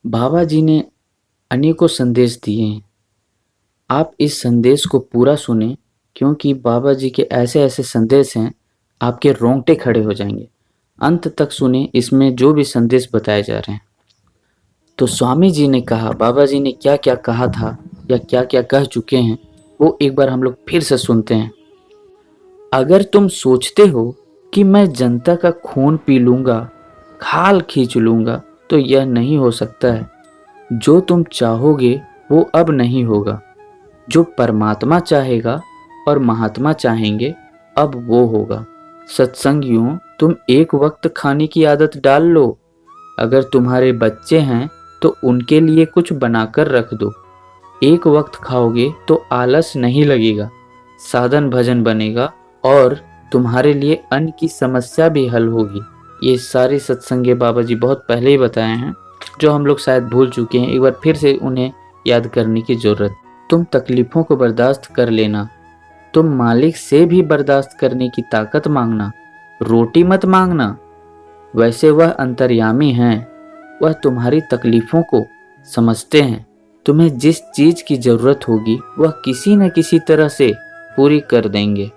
बाबा जी ने अनेकों संदेश दिए हैं। आप इस संदेश को पूरा सुने, क्योंकि बाबा जी के ऐसे ऐसे संदेश हैं, आपके रोंगटे खड़े हो जाएंगे। अंत तक सुने, इसमें जो भी संदेश बताए जा रहे हैं। तो स्वामी जी ने कहा, बाबा जी ने क्या क्या कहा था या क्या क्या कह चुके हैं, वो एक बार हम लोग फिर से सुनते हैं। अगर तुम सोचते हो कि मैं जनता का खून पी लूंगा, खाल खींच लूंगा, तो यह नहीं हो सकता है। जो तुम चाहोगे वो अब नहीं होगा। जो परमात्मा चाहेगा और महात्मा चाहेंगे, अब वो होगा। सत्संगियों, तुम एक वक्त खाने की आदत डाल लो। अगर तुम्हारे बच्चे हैं तो उनके लिए कुछ बनाकर रख दो। एक वक्त खाओगे तो आलस नहीं लगेगा, साधन भजन बनेगा और तुम्हारे लिए अन्न की समस्या भी हल होगी। ये सारे सत्संगे बाबा जी बहुत पहले ही बताए हैं, जो हम लोग शायद भूल चुके हैं। एक बार फिर से उन्हें याद करने की जरूरत। तुम तकलीफों को बर्दाश्त कर लेना। तुम मालिक से भी बर्दाश्त करने की ताकत मांगना, रोटी मत मांगना। वैसे वह अंतर्यामी हैं, वह तुम्हारी तकलीफों को समझते हैं। तुम्हें जिस चीज की जरूरत होगी वह किसी न किसी तरह से पूरी कर देंगे।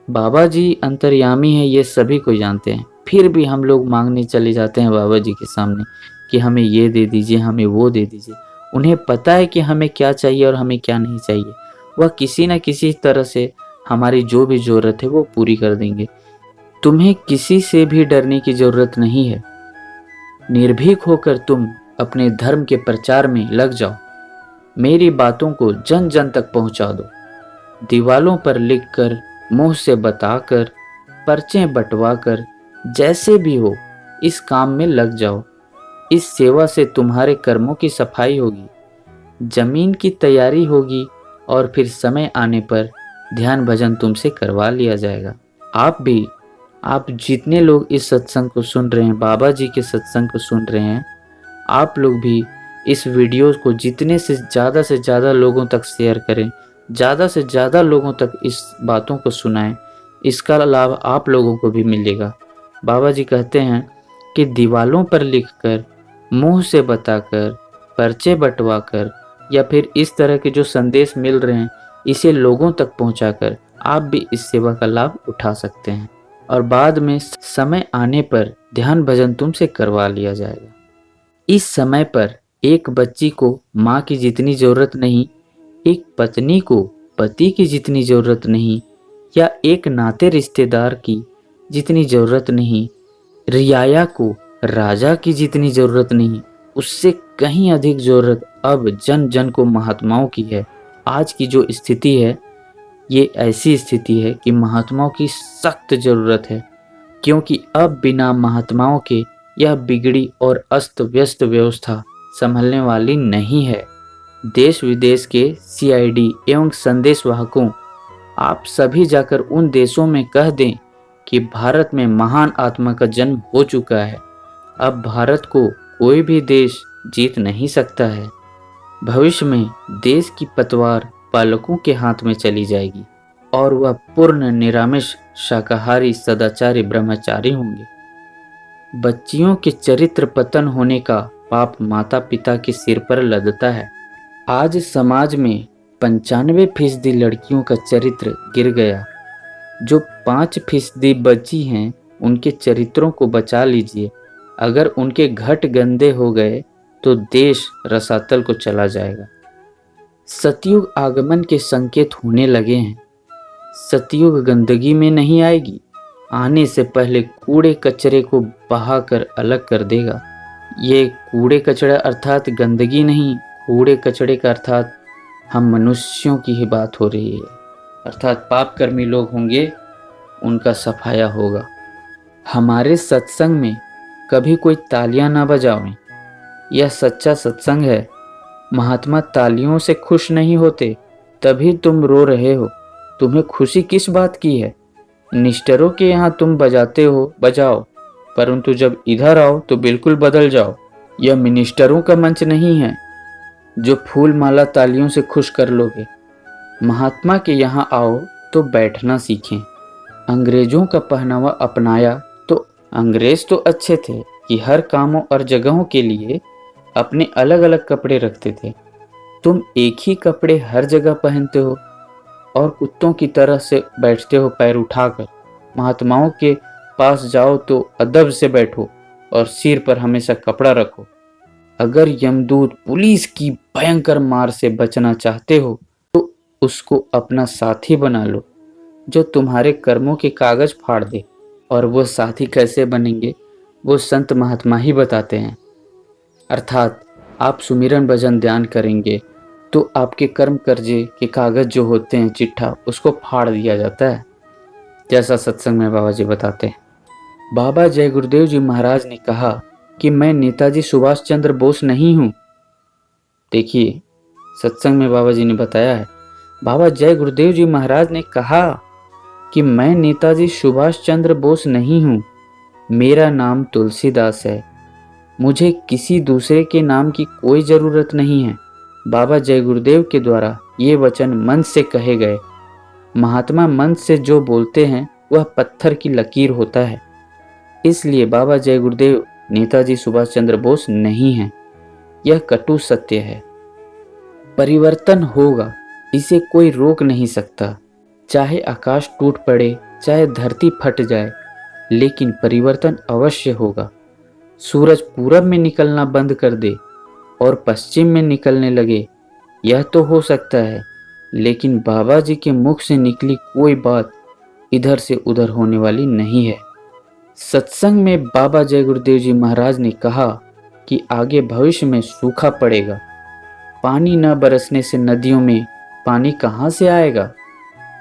बाबा जी अंतर्यामी है, ये सभी को जानते हैं। फिर भी हम लोग मांगने चले जाते हैं बाबा जी के सामने कि हमें ये दे दीजिए, हमें वो दे दीजिए। उन्हें पता है कि हमें क्या चाहिए और हमें क्या नहीं चाहिए। वह किसी न किसी तरह से हमारी जो भी जरूरत है वो पूरी कर देंगे। तुम्हें किसी से भी डरने की जरूरत नहीं है। निर्भीक होकर तुम अपने धर्म के प्रचार में लग जाओ। मेरी बातों को जन जन तक पहुंचा दो। दीवालों पर लिखकर, मुंह से बताकर, पर्चे बंटवाकर, जैसे भी हो इस काम में लग जाओ। इस सेवा से तुम्हारे कर्मों की सफाई होगी, जमीन की तैयारी होगी और फिर समय आने पर ध्यान भजन तुमसे करवा लिया जाएगा। आप जितने लोग इस सत्संग को सुन रहे हैं, बाबा जी के सत्संग को सुन रहे हैं, आप लोग भी इस वीडियो को जितने से ज़्यादा लोगों तक शेयर करें, ज़्यादा से ज़्यादा लोगों तक इस बातों को सुनाएं। इसका लाभ आप लोगों को भी मिलेगा। बाबा जी कहते हैं कि दीवालों पर लिखकर, मुंह से बताकर, पर्चे बंटवाकर या फिर इस तरह के जो संदेश मिल रहे हैं, इसे लोगों तक पहुंचाकर आप भी इस सेवा का लाभ उठा सकते हैं और बाद में समय आने पर ध्यान भजन तुमसे करवा लिया जाएगा। इस समय पर एक बच्ची को माँ की जितनी जरूरत नहीं, एक पत्नी को पति की जितनी जरूरत नहीं, या एक नाते रिश्तेदार की जितनी जरूरत नहीं, रियाया को राजा की जितनी जरूरत नहीं, उससे कहीं अधिक जरूरत अब जन जन को महात्माओं की है। आज की जो स्थिति है, ये ऐसी स्थिति है कि महात्माओं की सख्त जरूरत है, क्योंकि अब बिना महात्माओं के यह बिगड़ी और अस्त व्यस्त व्यवस्था संभलने वाली नहीं है। देश विदेश के सीआईडी एवं संदेश वाहकों, आप सभी जाकर उन देशों में कह दें कि भारत में महान आत्मा का जन्म हो चुका है। अब भारत को कोई भी देश जीत नहीं सकता है। भविष्य में देश की पतवार पालकों के हाथ में चली जाएगी और वह पूर्ण निरामिष शाकाहारी सदाचारी ब्रह्मचारी होंगे। बच्चियों के चरित्र पतन होने का पाप माता पिता के सिर पर लदता है। आज समाज में 95% लड़कियों का चरित्र गिर गया। जो 5% बची हैं, उनके चरित्रों को बचा लीजिए। अगर उनके घट गंदे हो गए तो देश रसातल को चला जाएगा। सतयुग आगमन के संकेत होने लगे हैं। सतयुग गंदगी में नहीं आएगी, आने से पहले कूड़े कचरे को बहाकर अलग कर देगा। ये कूड़े कचरा अर्थात गंदगी नहीं, कूड़े कचरे का अर्थात हम मनुष्यों की ही बात हो रही है। अर्थात पापकर्मी लोग होंगे, उनका सफाया होगा। हमारे सत्संग में कभी कोई तालियां ना बजावें, यह सच्चा सत्संग है। महात्मा तालियों से खुश नहीं होते, तभी तुम रो रहे हो। तुम्हें खुशी किस बात की है? निष्ठरों के यहाँ तुम बजाते हो, बजाओ, परंतु जब इधर आओ तो बिल्कुल बदल जाओ। यह मिनिस्टरों का मंच नहीं है जो फूल माला तालियों से खुश कर लोगे। महात्मा के यहाँ आओ तो बैठना सीखें। अंग्रेजों का पहनावा अपनाया तो अंग्रेज तो अच्छे थे कि हर कामों और जगहों के लिए अपने अलग अलग कपड़े रखते थे। तुम एक ही कपड़े हर जगह पहनते हो और कुत्तों की तरह से बैठते हो पैर उठाकर। महात्माओं के पास जाओ तो अदब से बैठो और सिर पर हमेशा कपड़ा रखो। अगर यमदूत पुलिस की भयंकर मार से बचना चाहते हो तो उसको अपना साथी बना लो जो तुम्हारे कर्मों के कागज फाड़ दे। और वो साथी कैसे बनेंगे वो संत महात्मा ही बताते हैं। अर्थात आप सुमिरन भजन ध्यान करेंगे तो आपके कर्म कर्जे के कागज जो होते हैं चिट्ठा उसको फाड़ दिया जाता है, जैसा सत्संग में बाबा जी बताते हैं। बाबा जय गुरुदेव जी महाराज ने कहा कि मैं नेताजी सुभाष चंद्र बोस नहीं हूँ। देखिए सत्संग में बाबा जी ने बताया है, बाबा जय गुरुदेव जी महाराज ने कहा कि मैं नेताजी सुभाष चंद्र बोस नहीं हूँ, मेरा नाम तुलसीदास है, मुझे किसी दूसरे के नाम की कोई ज़रूरत नहीं है। बाबा जय गुरुदेव के द्वारा ये वचन मन से कहे गए। महात्मा मन से जो बोलते हैं वह पत्थर की लकीर होता है। इसलिए बाबा जय गुरुदेव नेताजी सुभाष चंद्र बोस नहीं हैं। यह कटु सत्य है। परिवर्तन होगा, इसे कोई रोक नहीं सकता। चाहे आकाश टूट पड़े, चाहे धरती फट जाए, लेकिन परिवर्तन अवश्य होगा। सूरज पूरब में निकलना बंद कर दे और पश्चिम में निकलने लगे, यह तो हो सकता है, लेकिन बाबा जी के मुख से निकली कोई बात इधर से उधर होने वाली नहीं है। सत्संग में बाबा जय गुरुदेव जी महाराज ने कहा कि आगे भविष्य में सूखा पड़ेगा। पानी न बरसने से नदियों में पानी कहाँ से आएगा?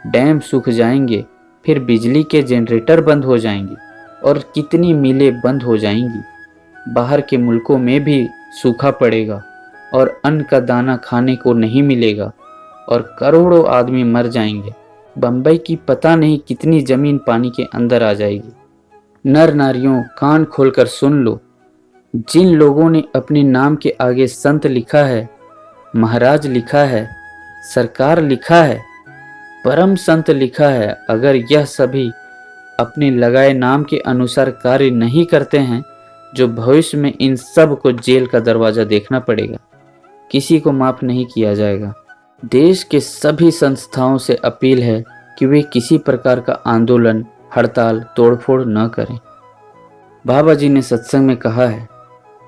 डैम सूख जाएंगे, फिर बिजली के जनरेटर बंद हो जाएंगे और कितनी मिलें बंद हो जाएंगी। बाहर के मुल्कों में भी सूखा पड़ेगा और अन्न का दाना खाने को नहीं मिलेगा और करोड़ों आदमी मर जाएंगे। बंबई की पता नहीं कितनी जमीन पानी के अंदर आ जाएगी। नर नारियों कान खोलकर सुन लो, जिन लोगों ने अपने नाम के आगे संत लिखा है, महाराज लिखा है, सरकार लिखा है, परम संत लिखा है, अगर यह सभी अपने लगाए नाम के अनुसार कार्य नहीं करते हैं, जो भविष्य में इन सब को जेल का दरवाजा देखना पड़ेगा। किसी को माफ नहीं किया जाएगा। देश के सभी संस्थाओं से अपील है कि वे किसी प्रकार का आंदोलन, हड़ताल, तोड़फोड़ न करें। बाबा जी ने सत्संग में कहा है,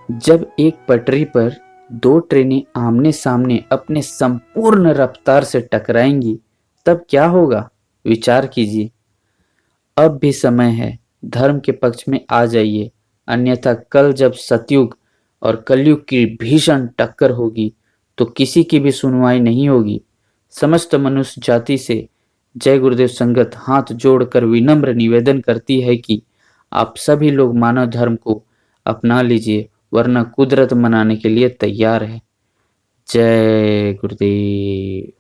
जब एक पटरी पर दो ट्रेनें आमने सामने अपने संपूर्ण रफ्तार से टकराएंगी तब क्या होगा? विचार कीजिए। अब भी समय है, धर्म के पक्ष में आ जाइए, अन्यथा कल जब सतयुग और कलयुग की भीषण टक्कर होगी तो किसी की भी सुनवाई नहीं होगी। समस्त मनुष्य जाति से जय गुरुदेव संगत हाथ जोड़कर विनम्र निवेदन करती है कि आप सभी लोग मानव धर्म को अपना लीजिए, वरना कुदरत मनाने के लिए तैयार है। जय गुरुदेव।